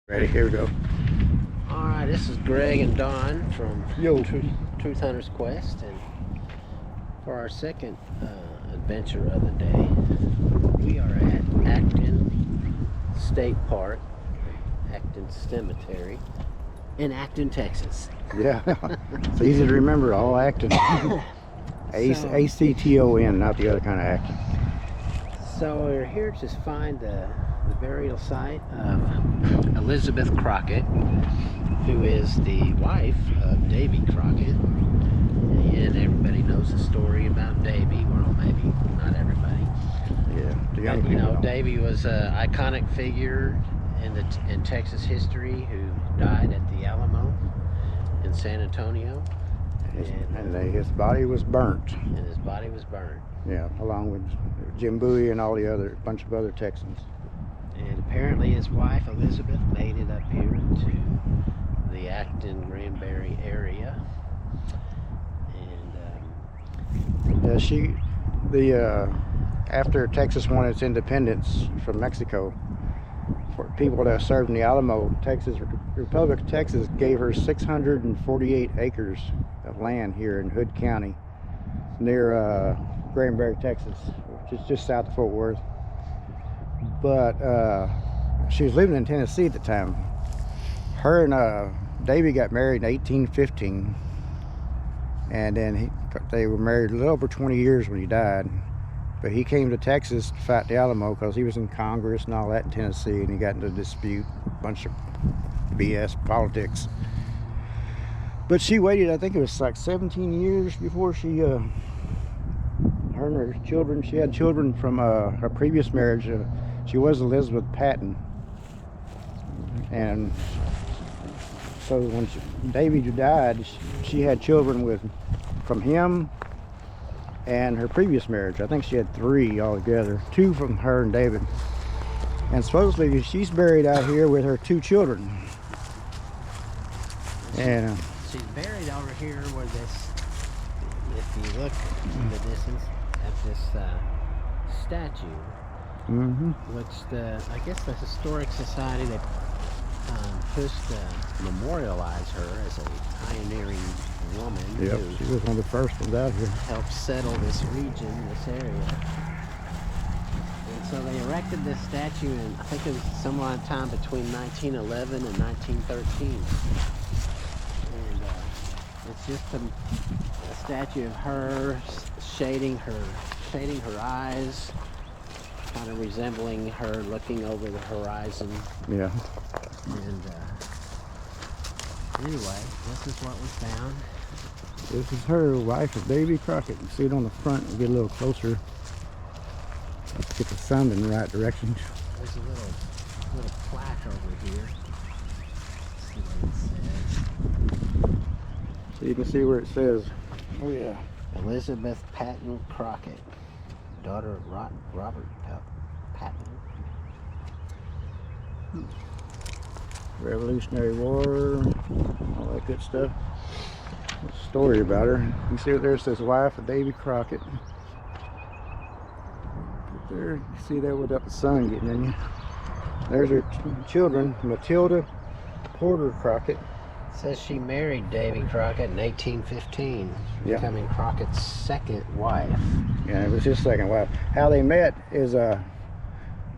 Ready, here we go. Alright, this is Greg and Don from Yo. Truth Hunters Quest, and for our second adventure of the day, we are at Acton State Park, Acton Cemetery, in Acton, Texas. Yeah, it's easy to remember, all Acton. A-C-T-O-N, not the other kind of Acton. So we're here to find the burial site of Elizabeth Crockett, who is the wife of Davy Crockett. And everybody knows the story about Davy. Well, maybe not everybody. Yeah, the young people. You know, Davy was an iconic figure in Texas history who died at the Alamo in San Antonio. His body was burnt. And his body was burned. Yeah, along with Jim Bowie and all the other bunch of other Texans. And apparently his wife Elizabeth made it up here to the Acton Granbury area. And after Texas won its independence from Mexico, for people that served in the Alamo, Republic of Texas gave her 648 acres of land here in Hood County, near Granbury, Texas, which is just south of Fort Worth. But she was living in Tennessee at the time. Her and Davy got married in 1815, and then they were married a little over 20 years when he died. But he came to Texas to fight the Alamo because he was in Congress and all that in Tennessee, and he got into a dispute, a bunch of BS politics. But she waited, I think it was like 17 years before she, her and her children, she had children from her previous marriage. She was Elizabeth Patton. And so when Davy died, she had children from him and her previous marriage. I think she had 3 altogether, 2 from her and David. And supposedly she's buried out here with her 2 children. And she's buried over here where this, if you look in the distance at this statue, which I guess the Historic Society, they pushed to memorialize her as a pioneering woman. Yep, she was one of the first ones out here. Helped settle this region, this area. And so they erected this statue in, I think it was somewhere time between 1911 and 1913. And it's just a statue of her shading her eyes, kind of resembling her looking over the horizon. Yeah. And anyway, this is what we found. This is her wife of Davy Crockett. You see it on the front. We'll get a little closer. Let's get the sun in the right direction. There's a little plaque over here. Let's see what it says. So you can see where it says, oh yeah, Elizabeth Patton Crockett, daughter of Robert Patton. Revolutionary War, all that good stuff. A story about her. You see what there says, wife of Davy Crockett. Right there, you see that without the sun getting in you. There's her children, Matilda Porter Crockett. It says she married Davy Crockett in 1815, Yeah. becoming Crockett's second wife. Yeah, it was his second wife. How they met is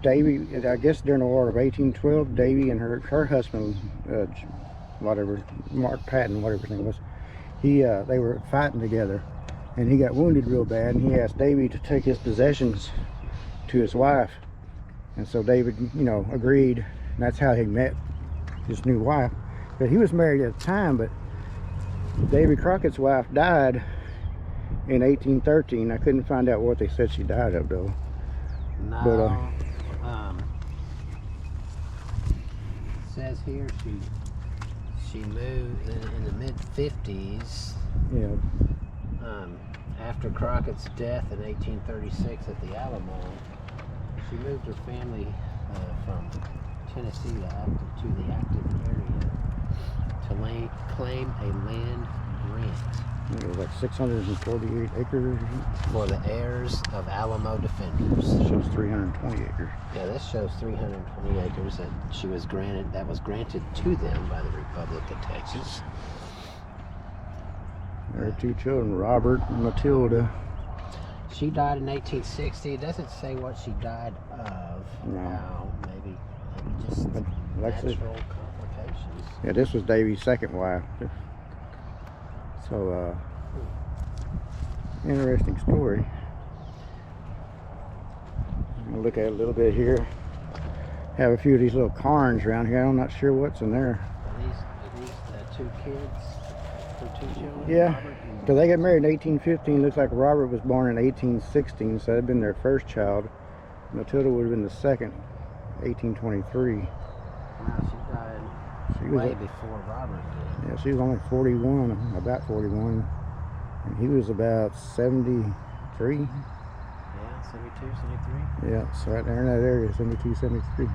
Davy, I guess during the War of 1812, Davy and her husband, Mark Patton, whatever his name was, they were fighting together, and he got wounded real bad, and he asked Davy to take his possessions to his wife. And so David, agreed, and that's how he met his new wife. But he was married at the time, but Davy Crockett's wife died in 1813. I couldn't find out what they said she died of, though. No. But, it says here she moved in the mid-50s. Yeah. After Crockett's death in 1836 at the Alamo, she moved her family from Tennessee to the Acton area to claim a land grant. It was like 648 acres. For the heirs of Alamo defenders. It shows 320 acres. Yeah, this shows 320 acres that was granted to them by the Republic of Texas. There are 2 children, Robert and Matilda. She died in 1860. It doesn't say what she died of. No. Now, maybe just But like I said, natural complications. yeah, this was Davy's second wife. So, interesting story. I'm gonna look at it a little bit here. Have a few of these little cairns around here. I'm not sure what's in there. Are these the 2 kids? The 2 children? Yeah, Robert and- because they got married in 1815. Looks like Robert was born in 1816, so that'd been their first child. Matilda would have been the second, 1823. Wow, she died She was way a- before Robert did. Yeah, she was only 41, about 41, and he was about 73. Yeah, 72, 73. Yeah, so right there in that area, 72, 73.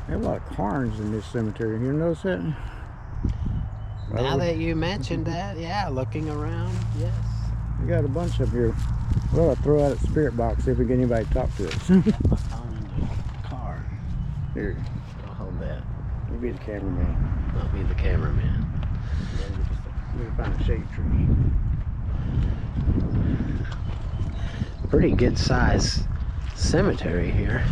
There are a lot of cairns in this cemetery. You notice that? Now that you mentioned that, yeah, looking around, yes. We got a bunch up here. Well, I'll throw out a spirit box, see if we get anybody to talk to us. Got my phone in the car. Here, I'll hold that. you be the cameraman. I'll be the cameraman. We can find a shade tree. Pretty good size cemetery here.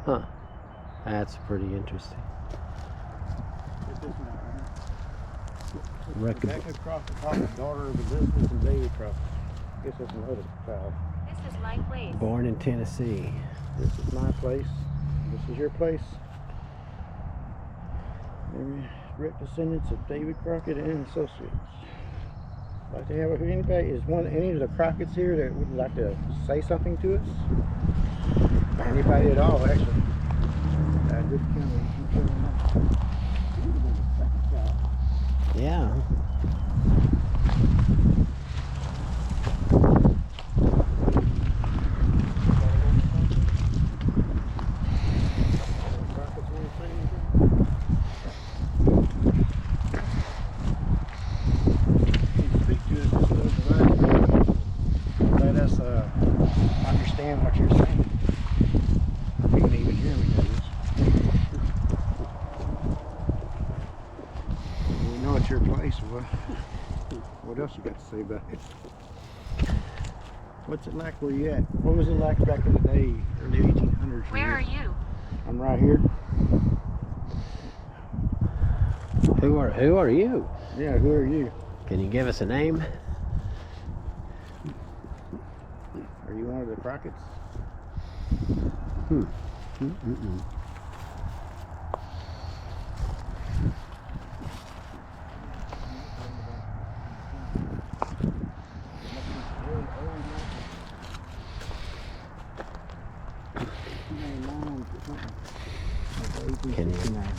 Huh. That's pretty interesting. Rebecca Crockett, daughter of Elizabeth and Davy Crockett. I guess that's another child. This is my place. Born in Tennessee. This is my place. This is your place. Direct descendants of Davy Crockett and Associates. Like to have anybody, any of the Crockettts here that would like to say something to us? Anybody at all, actually. Good county. Yeah. Let us understand what you're saying. You can even hear me do this. We know it's your place. What else you got to say about it? What's it like where you at? What was it like back in the day, early 1800s? Where are you? I'm right here. Who are you? Yeah, who are you? Can you give us a name? Are you one of the Crockettts?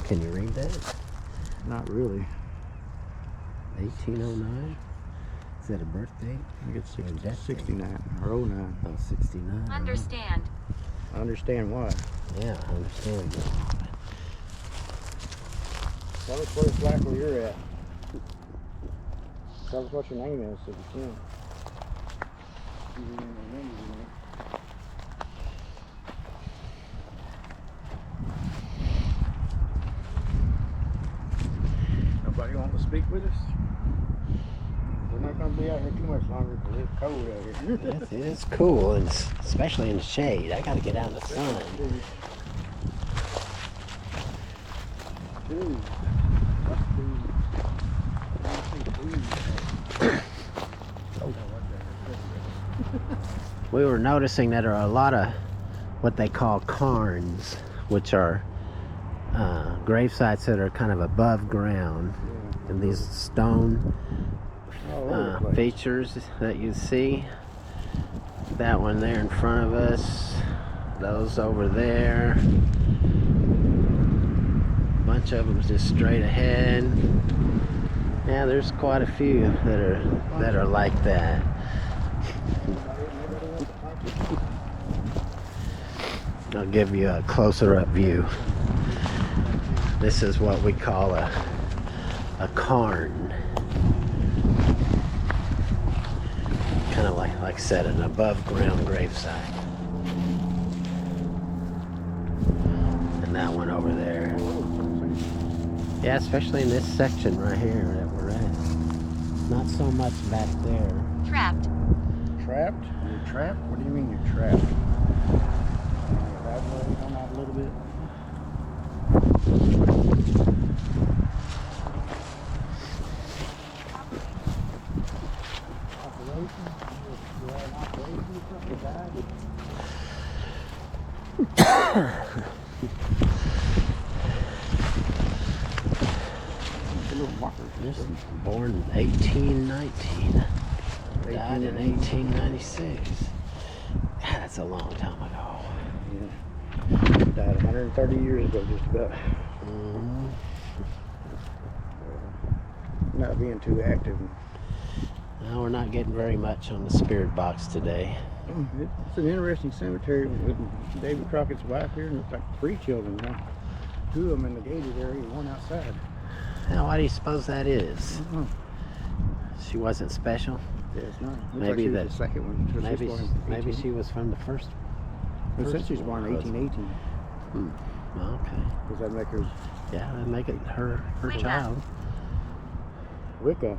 Can you read that? Not really. 1809? Is that a birth date? I think it's Or a death date? 69 or 09. Oh, 69. Understand. I understand why. Yeah, I understand. Tell us what it's like where you're at. Tell us what your name is if you can. Nobody want to speak with us? We're not going to be out here too much longer because it's cold out here. It's cool, and especially in the shade. I gotta get out in the sun. Dude. We were noticing that there are a lot of what they call cairns, which are grave sites that are kind of above ground, and these stone All over the place. features that you see. That one there in front of us. Those over there. A bunch of them just straight ahead. Yeah, there's quite a few that are like that. I'll give you a closer up view. This is what we call a cairn. Kind of like I said, an above ground gravesite. And that one over there. Yeah, especially in this section right here that we're at. Not so much back there. Trapped. Trapped? You're trapped? What do you mean you're trapped? That way, come out a little bit. Operation? You had an operation or something? Died? This is born in 1819. Died in 1896. God, that's a long time ago. Yeah. Died 130 years ago, just about. Not being too active. Now we're not getting very much on the spirit box today. It's an interesting cemetery with Davy Crockett's wife here, and it's like 3 children. Two of them in the gated area, and one outside. Now, why do you suppose that is? I don't know. She wasn't special. Yeah, it's not. Looks Maybe like she was that- the second one. So Maybe, she's born in maybe 18 she was from the first. It said she was born in 1818. Okay. Does that make her Yeah, that'd make it her Wicca. child. Wicca?